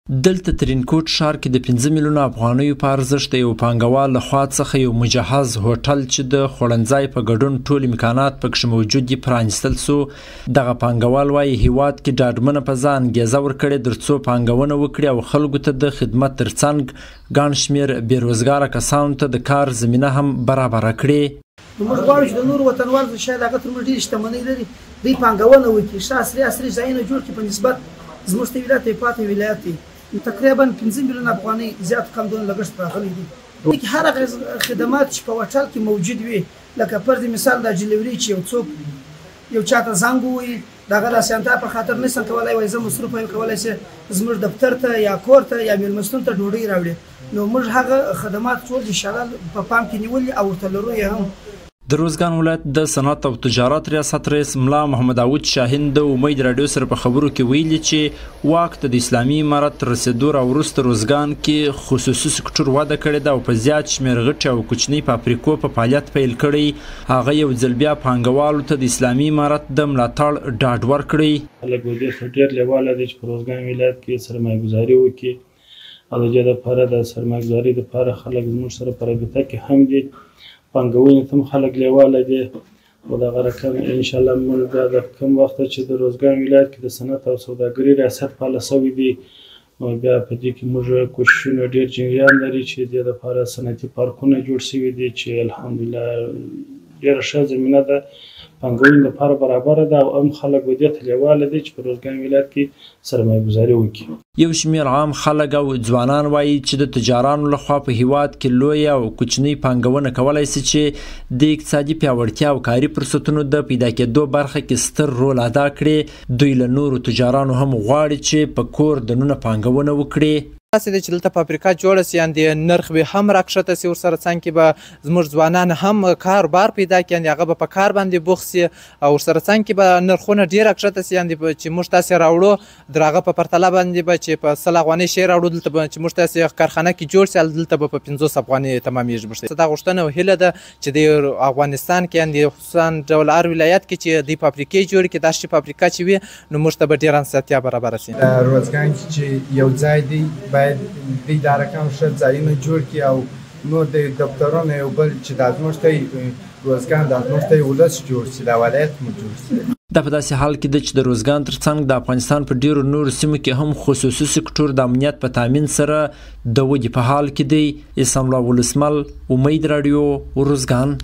دلته ترینکوټ ښار کې د 15 میلیونه افغانیو په ارزښت د یو پانګوال لخوا څخه یو مجهز هوټل چې د خوړنځای په ګډون ټول امکانات پکښې موجود دي پرانیستل سو. دغه پانګوال وایي هیواد کې ډاډمنه فضا انګېزه ورکړې ترڅو پانګونه وکړي او خلکو ته د خدمت ترڅنګ ګڼ شمېر بېروزګاره کسانو ته د کار زمینه هم برابره کړي. موږ غواړو چې د نورو وطنوالو شاید هغه تر موږ ډېرې شتمنۍ لري دوی پانګونه وکړي ښه عصري ځایونه جوړ کړي په نسبت زموږ ته ولایت دی پاتې ولایت دی تقریبا 15 میلیونه افغانۍ زیات کم دونه لګښت راغلی دی. هر هغه خدمات چې په هوټل کې موجود وي لکه پر مثال د ډیلیوري چې یو څوک یو چاته زنګ ووایي د هغه د اسانتیا په خاطر نشم کولی وایي زه مصروف یم کولی شي زموږ دفتر ته یا کور ته یا میلمستون ته ډوډۍ راوړي نو موږ هغه خدمات ټول انشاءالله په پام کې نیولي او ورته لرو یې هم. د روزګان ولایت د صنعت او تجارت ریاست رئیس ملا محمد داود شاهین د امید راډیو سره په خبرو کې ویلي چې واک ته د اسلامي امارت رسېدو راوروسته روزګان کې خصوصي سکتور وده کړې ده او په زیات شمېر غټې او کوچنۍ فابریکو په فعالیت پیل کړی. هغه یو ځل بیا پانګوالو ته د اسلامي امارت د ملاتړ ډاډ ورکړی. خلک د دې ډېر لیواله دي چې په روزګان ولایت کې سرمایه‌ګذاري وکړي او د دې لپاره د سرمایه‌ګذاري لپاره خلک زموږ سره په رابطه کې هم دي پانګونې ته هم خلک لیواله دي او دغه رقم انشاءالله موږ بیا د کوم وخته چې د روزګان ولایت کې د صنعت او سوداګرۍ ریاست فعاله سوی دی نو بیا په دې کې موږ کوششونه ډېر جریان لري چې د دې لپاره صنعتي پارکونه جوړ شوي دي چې الحمدلله ډېره ښه زمینه ده پانګونې لپاره برابره ده او هم خلک به دې ته لیواله دي چې په روزګان ولایت کې سرمایه‌ګذاري وکړي. یو شمېر عام خلک او ځوانان وایي چې د تجارانو لخوا په هیواد کې لویه او کوچنۍ پانګونه کولی شي چې د اقتصادي پیاوړتیا او کاري فرصتونو د پیدا کېدو برخه کې ستر رول ادا کړي. دوی له نورو تجارانو هم غواړي چې په کور دننه پانګونه وکړي. داسې دی چې دلته فابریکه جوړه سي یعنې نرخ به هم راکښته سي ورسره څنګ کې به زموږ ځوانان هم کاروبار پیدا کړي یعنې هغه به په کار باندې بوخت سي او ورسره څنګ کې به نرخونه ډېر راکښته سي یعنې چې موږ تاسې راوړو د هغه په پرتله باندې به چې په 100 افغانۍ شی راوړو دلته به چې موږ تاسې کارخانه کې جوړ سي دلته به په 50 افغانۍ تمامېږي. موږ دا غوښتنه او هیله ده چې د افغانستان کې یعنې خصوصا ډول هر ولایت کې چې د فابریکې جوړې کړي داسې فابریکه چې وي نو موږ ته به ډېره اسانتیا برابره سي. روزګان چې یو ځای دی باید د ادارهګانو ښه ځایونه جوړ کړي او نور د دفترونو یو بل چې دا زموږ ته روزګان دا زموږ ته ولس جوړ شي دا ولایت مو جوړ شي. دا په داسې حال کې ده چې د روزګان ترڅنګ د افغانستان په ډېرو نورو سیمو کې هم خصوصي سکتور د امنیت په تامین سره د ودې په حال کې دی. احسان الله ولسمل، امید راډیو، روزګان.